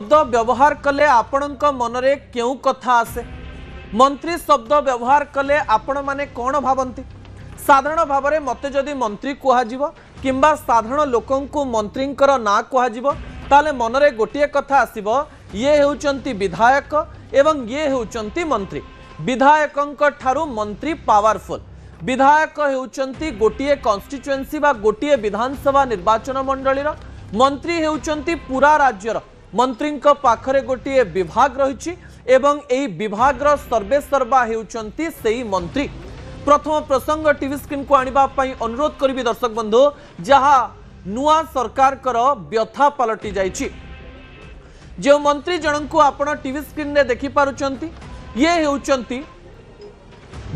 शब्द व्यवहार कले आपणक मनरे क्यों कथा आसे मंत्री शब्द व्यवहार कले आपण माने कौन भावंती साधारण भाव में मते जदि मंत्री कहुव किंबा साधारण लोकंकु मंत्रींकर ना कहुव ताले मनरे गोटे कथा आसीबो ये हेउचंती विधायक एवं ये हेउचंती मंत्री। विधायकंक ठारू मंत्री पावरफुल। विधायक हेउचंती गोटे कन्स्टिट्युएंसी बा गोटे विधानसभा निर्वाचन मंडलीर। मंत्री हेउचंती पूरा राज्यर। मंत्रींक पाखरे गोटे विभाग रही एवं एई विभागर सर्वेसर्वा हेउचंती सेई मंत्री। प्रथम प्रसंग टीवी स्क्रीन को आनिबा पई अनुरोध करिबी दर्शक बंधु जहा नुआ सरकार कर व्यथा पलटि जाइछि। जो मंत्री जनक को आपण टीवी स्क्रीन रे देखि पारुचंती ये हेउचंती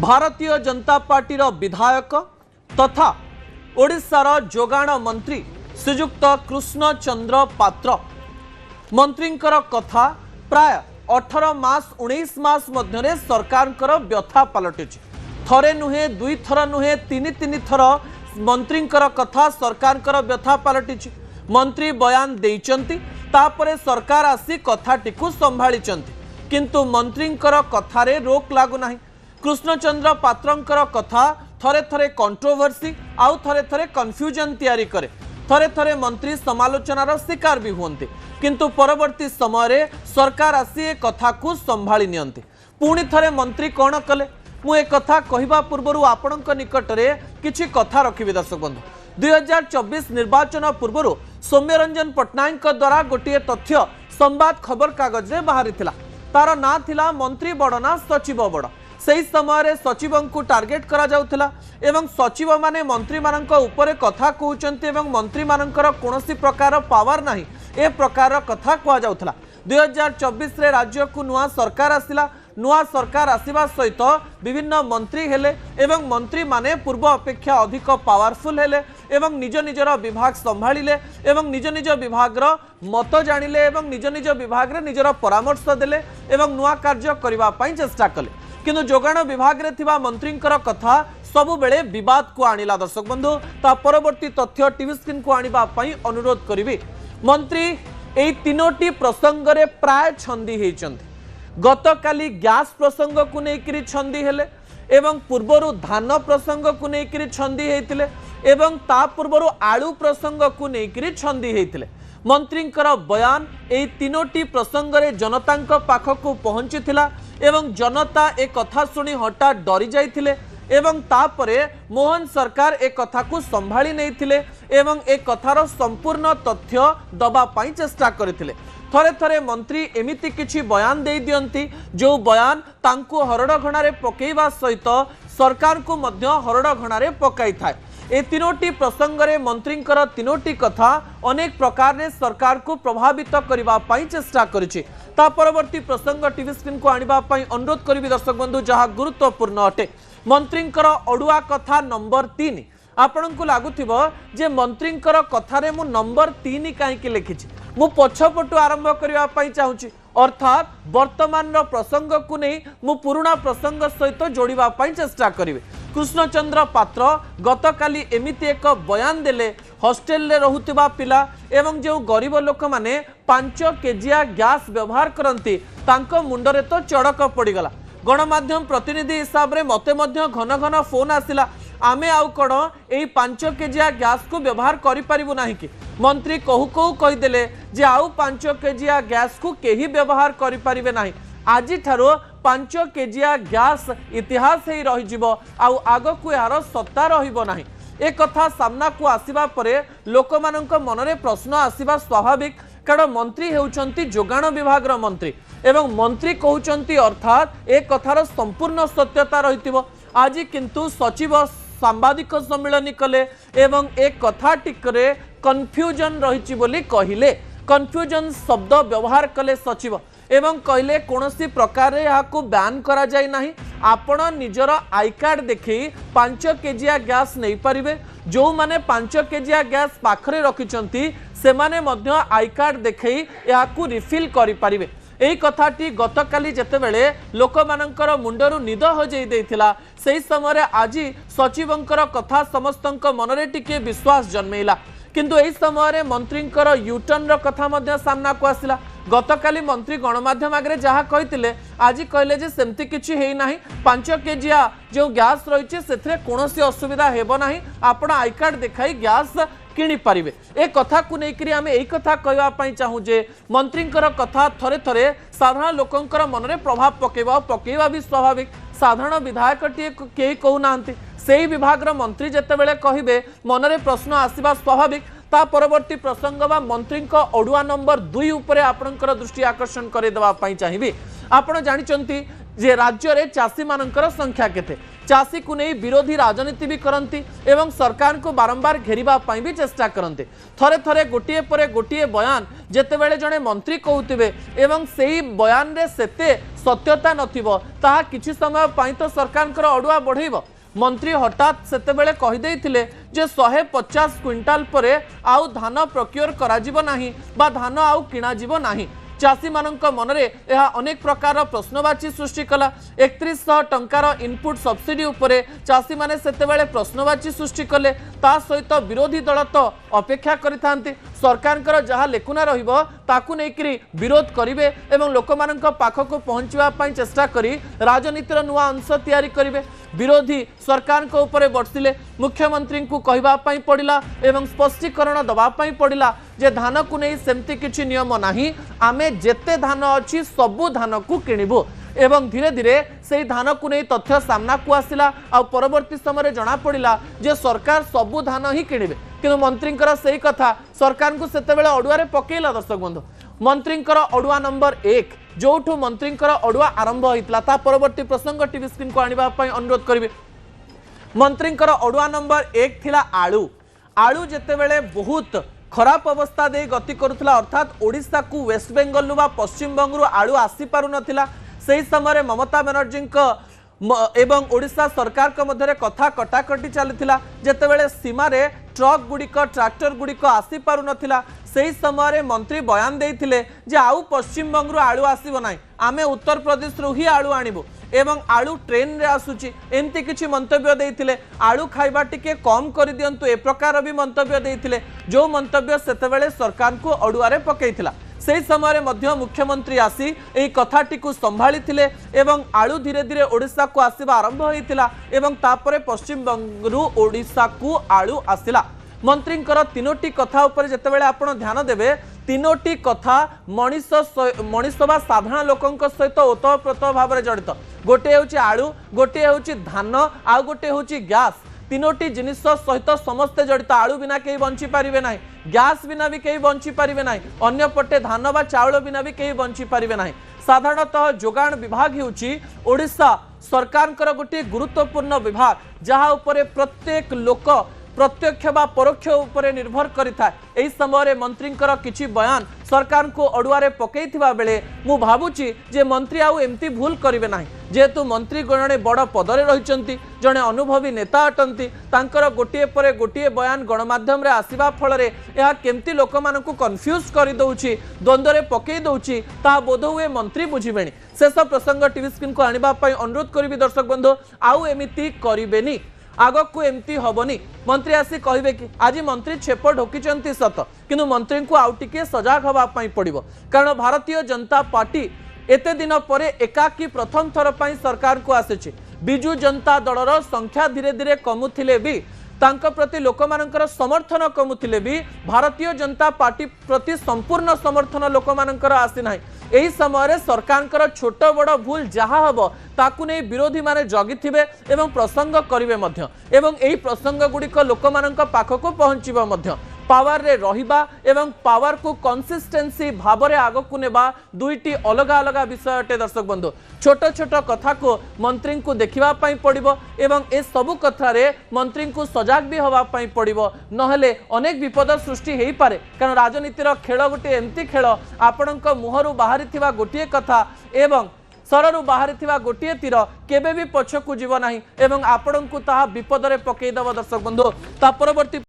भारतीय जनता पार्टी रो विधायक तथा ओडिशार जोगाण मंत्री श्रीयुक्त कृष्ण चंद्र पात्र। मंत्रींकर कथा प्राय 18 मास 19 मास मध्य सरकार व्यथा पलटि। थरे नुहे दुई थर नुहे तीन थर मंत्रींकर कथा सरकार व्यथा पलटि। मंत्री बयान देइचंती तापरे सरकार आसी कथाटी को संभाळिचंती किंतु मंत्रींकर कथारे रोक लागू नाही। कृष्णचंद्र पात्रंकर कथा थरे थरे कंट्रोवर्सी आउ थरे थरे कन्फ्यूजन तैयारी करे। थरे थरे मंत्री समालोचनार शिकार भी हुंते किंतु परवर्ती समय सरकार आसी ए कथा को संभाली नियंती। पुणी थरे मंत्री कौन कले मु ए कथा कहवा पूर्व आपणक निकटरे किछि कथा रखिबि दर्शक बंधु। 2024 निर्वाचन पूर्व सौम्यरंजन पट्टनायक द्वारा गोटे तथ्य संवाद खबर कागज रे बाहरी थिला। तार ना थिला मंत्री बड़ ना सचिव बड़। सही समय सचिव को टार्गेट करा जाउथिला एवं सचिव माने मंत्री मानक ऊपर कथा कहउचंती एवं मंत्री मानकर कोनोसी प्रकार पावर नाही ए प्रकार कथा कहा जाउथिला। 2024 रे राज्य को नुआ सरकार आसिला। नुआ सरकार आसिबा सहित विभिन्न मंत्री हेले एवं मंत्री माने पूर्व अपेक्षा अधिक पावरफुल हेले एवं निज निजर विभाग संभाळिले एवं निज निज विभागर मत जानिले एवं निज निज विभाग रे निजर परामर्श देले एवं नुआ कार्य करिबा पई चेष्टा कले किंतु जोगाण विभाग रे थिबा मंत्रींकर कथा सबु बेले विवाद को आनिला। दर्शक बंधु ता परवर्ती तथ्य टीवी स्क्रीन को आनिबा पई अनुरोध करिवि। मंत्री एई तीनोटी प्रसंग रे प्राय छंदी हेइचंती। गतकाली गैस प्रसंग को लेकर छंदी हेले एवं पूर्वर धान प्रसंग को लेकर छंदी हेतिले एवं ता पूर्वर आलू प्रसंग को लेकर छंदी हेतिले। मंत्रींकर बयान एई तीनोटी प्रसंग रे जनतांक पाखकु पहुंचीथिला एवं जनता ए कथा सुनी हठात डरी जाइथिले एवं तापरे मोहन सरकार ए कथा को संभाली नैथिले एवं ए कथार संपूर्ण तथ्य दबा पई चेष्टा करथिले। थरे थरे मंत्री एमिति किछि बयान दे दियंती जो बयान तांको हरड़ घणारे पकेइबा सहित सरकार को मध्य हरड़ घणारे पकाई थाए। ए तीनोटी प्रसंग रे मंत्रींकर तीनोटी कथा अनेक प्रकार रे सरकार को प्रभावित करिबा पई चेष्टा करिछि। ता परवर्ती प्रसंग टीवी स्क्रीन को आनिबा पई अनुरोध करिबि दर्शक बंधु जहा गुरुत्वपूर्ण अटे। मंत्रींकर अडुआ कथा नंबर 3 आपण को लागुथिबो जे मंत्रींकर कथारे मु नंबर 3 काहेकि लिखिछि मु पछपटु आरंभ करिवा पई चाहूछि अर्थात वर्तमान प्रसंग को नहीं मु पुराना प्रसंग सहित जोड़िबा पई चेष्टा करिवे। कृष्णचंद्र पात्र गतकाली एमिति एक बयान देले हॉस्टेल रे रहुतिबा पिला एवं जो गरीब लोक माने 5 केजिया गैस व्यवहार करंती तांको मुंडरे तो चड़क पड़ीगला। गणमाध्यम प्रतिनिधि हिसाब रे मते मध्य घन घन फोन आसिला आमे आउ कण एई 5 केजिया गैस को व्यवहार करि परिबु नाही कि मंत्री कहू कहू कहिदेले जे आउ 5 केजिया गैस को केही व्यवहार करि परिबे नाही। आज ठारो 5 केजिया गैस इतिहास ही रही जिवो आउ आगो को यार सत्ता रहिबो नाही। ए कथा सामना को आसीबा परे लोकमानंक मनरे प्रश्न आसीबा स्वाभाविक कारण मंत्री हेउचंती जोगाण विभाग मंत्री एवं मंत्री कहउचंती अर्थात ए कथार संपूर्ण सत्यता रहितिबो। आज किंतु सचिव सांबादिक सम्मेलन कले एवं एक कथा टिकरे कन्फ्यूजन रही बोली कहिले। कन्फ्यूजन शब्द व्यवहार कले सचिव एवं कहले कोनोसी प्रकार यहाँ बैन करा जाय नाही। आपण निजर आई कार्ड देखी 5 केजिया गैस नहीं पारिबे। जो माने 5 केजिया गैस पाखरे रखिचंती से माने मध्य आई कार्ड देखई याकू रिफिल करि पारिबे। एही कथाटी गतकाली जेतेबेले लोकमानंकर मुंडरू निद हजई देइथिला सेही समय आज सचिवंकर कथा समस्तंक मनरे टिके विश्वास जन्मेला किंतु एही समय मंत्रींकर यूटर्न कथा सामना को आसिला। गतकाली मंत्री गणमाध्यम आगे जहाँ कही आज कहले जे सेमती किछि हेई नाही 5 केजिया जो गैस रही से कौन असुविधा हेब नाही आपण आई कार्ड देखाई गैस किणी पारिबे। ए कथा को लेकर आम यही कथा कहवाई चाहूँ जे मंत्री कथा थरे थरे साधारण लोकंकर मन में प्रभाव पकेबा भी स्वाभाविक। साधारण विधायक टे कहूना से विभाग मंत्री जितेबाला कहे मन में प्रश्न आसवा स्वाभाविक। ता परवर्ती प्रसंग बा मंत्री अड़ुआ नंबर 2 उपरे आपणकर दृष्टि आकर्षण करदेवाई चाहिए। आपण जानिचंती जे राज्य रे चाषी मानकर संख्या केते चाषी को नहीं विरोधी राजनीति भी करती एवं सरकार को बारंबार घेरिबा पई भी चेष्टा करते। थरे थरे गोटिए परे गोटिए बयान जेतेबेले जड़े मंत्री कहउतिबे एवं सेही बयान रे सेते सत्यता नथिबो ताहा किछि समय पई तो सरकार अड़ुआ बढ़ेइबो। मंत्री हठात सेतेबेले कहि देइथिले जे 150 क्विंटाल परे आउ धान प्रोक्योर कराजिबो नाही बा धान आउ किणा जिवो नाही। चाषी मानक मनरे यह अनेक प्रकार प्रश्नवाची सृष्टि कला। 3100 टंकार इनपुट सब्सिडी उपरे चाषी माने सेतेबेले प्रश्नवाची सृष्टि कले। ता सहित विरोधी दल तो अपेक्षा करिथांती सरकार जहाँ लेखुना रहिबो ताकू नेकरी विरोध करिवे एवं लोकमानक पाखक पहुंचवा पई चेष्टा करी राजनीतिर नुआ अंश तैयारी करिवे। विरोधी सरकार को ऊपर बर्षिले मुख्यमंत्री को कहवा पई पड़िला एवं स्पष्टीकरण दबा पई पड़िला जे धान को नहीं सेमती किछि नियम नाही आमे जेते धान अछि सबु धान को किनिबो एवं धीरे धीरे से धान को नहीं तथ्य सामना को आसिला। आ परवर्ती समय जना पड़िला जे सरकार सबु धान ही किनिबे किंतु मंत्री से कथा सरकार को सेतेबेले अड़ुआ पकेला। दर्शक बंधु मंत्री अड़ुआ नंबर 1 जोठू मंत्री अड़ुआ आरंभ होता ता परवर्ती प्रसंग टीवी स्क्रीन को आने अनुरोध करेंगे। मंत्री अड़ुआ नंबर 1 थिला आलू। आलू जेतेबेले बहुत खराब अवस्था दे गति करुला अर्थात ओडिशा को वेस्ट बेंगल बा पश्चिम बंगलु आलू आसी पारु नथिला। सेही समय ममता बनर्जी एवं ओडिशा सरकार के मध्य कथा कटाकटी चलीथिला जेतेबेले सीमा रे ट्रक गुड़िक ट्रैक्टर गुड़िक आसी पारु नथिला। सेही समय मंत्री बयान देइथिले जे आउ पश्चिम बंगलु आलू आसीबो नाही आमे उत्तर प्रदेश रु ही आलू आनिबो एवं आलू ट्रेन रे आसुची एमती किछि मंतव्य देइथिले। आलू खाइबा टिके कम कर दियंतु ए प्रकार भी मंतव्य देइथिले जो मंतव्य सेतेबेले सरकार को अड़ुआरे पकेइथिला। से समय मध्य मुख्यमंत्री आसी एही कथाटी को संभाली थिले एवं आलू धीरे धीरे ओडिशा को आसीबा आरंभ होइतिला एवं तापरे पश्चिम बंगलु ओडिशा को आलू आसिला। मंत्रींकर तीनोटी कथा ऊपर जेतेबेले आपण ध्यान देबे तीनोटी कथा मनीष बा साधारण लोकंक सहित ओतप्रोत भाव में जड़ित। गोटे होची आलू गोटे होची धान आ गोटे होची गैस तीनोटी जिनिस सहित समस्ते जड़ित। आलू बिना कहीं बंची पारिबे नाही गैस बिना भी कहीं बंची पारिबे नाही अन्य पटे धान बा चाउल बिना भी कहीं बंची पारिबे नाही। साधारणतः जोगाण विभाग होची ओडिशा सरकारकर गोटे गुरुत्वपूर्ण विभाग जहाँ उपरे प्रत्येक लोक प्रत्यक्ष बा परोक्ष उपरे निर्भर करिथा। एही समय मंत्रींकर किछि बयान सरकार को अड़ुआरे पकेइथिबा बेले मु भाबुची जे मंत्री आउ एमती भूल करिवे नाही जेहेतु मंत्री जणे बड़ पदरे रहिचंती जणे अनुभवी नेता अटंती तांकर गोटिए परे गोटिए बयान गणमाध्यम रे आसीबा फलरे एहा केमती लोकमानकु कन्फ्यूज करि दउची द्वंद्वरे पकेइ दउची ता बोध हुए मंत्री बुझिबेनी। शेष प्रसंग टीवी स्क्रीन को आनिबा पई अनुरोध करिवि दर्शक बंधु आउ एमिति करिबेनी आग को एमती हबनी। मंत्री आसी कहे कि आज मंत्री छेप ढोकी सत किंतु मंत्री को आउ टिके सजग होगापी पड़ो कारण भारतीय जनता पार्टी एते दिन पर एकाकी प्रथम थर पर सरकार को आसी। बिजु जनता दलर संख्या धीरे धीरे कमुथिले भी तांका प्रति लोकमानंकर समर्थन कमुथिले भी भारतीय जनता पार्टी प्रति संपूर्ण समर्थन लोकमानंकर आसी नाही। एही समय सरकारकर छोट बड़ भूल जहाँ हम ताकू नहीं विरोधी माने जगिथिबे एवं प्रसंग करिवे मध्य एवं एही प्रसंग गुड़िक लोकमानंक पाखको पहुँचीबा मध्य पावर रे रहिबा एवं पावर को कंसिस्टेंसी भावरे आगकु नेबा दुईटी अलग अलग विषय अटे। दर्शक बंधु छोट छोट कथा को मंत्री को देखिबा पई पड़िबो एवं ए सबु कथा रे मंत्री को सजग भी होबा पई पड़िबो नहले अनेक विपद सृष्टि हेई पारे कारण राजनीतिर खेल गोटे एमती खेल आपणक मुहरु बाहरी थिबा गोटिए कथा एवं सरु बाहरी थिबा गोटिए तीर केबे भी पछकु जीव नाही एवं आपणक ताहा विपद रे पकेई दब। दर्शक बंधु ता परवर्ती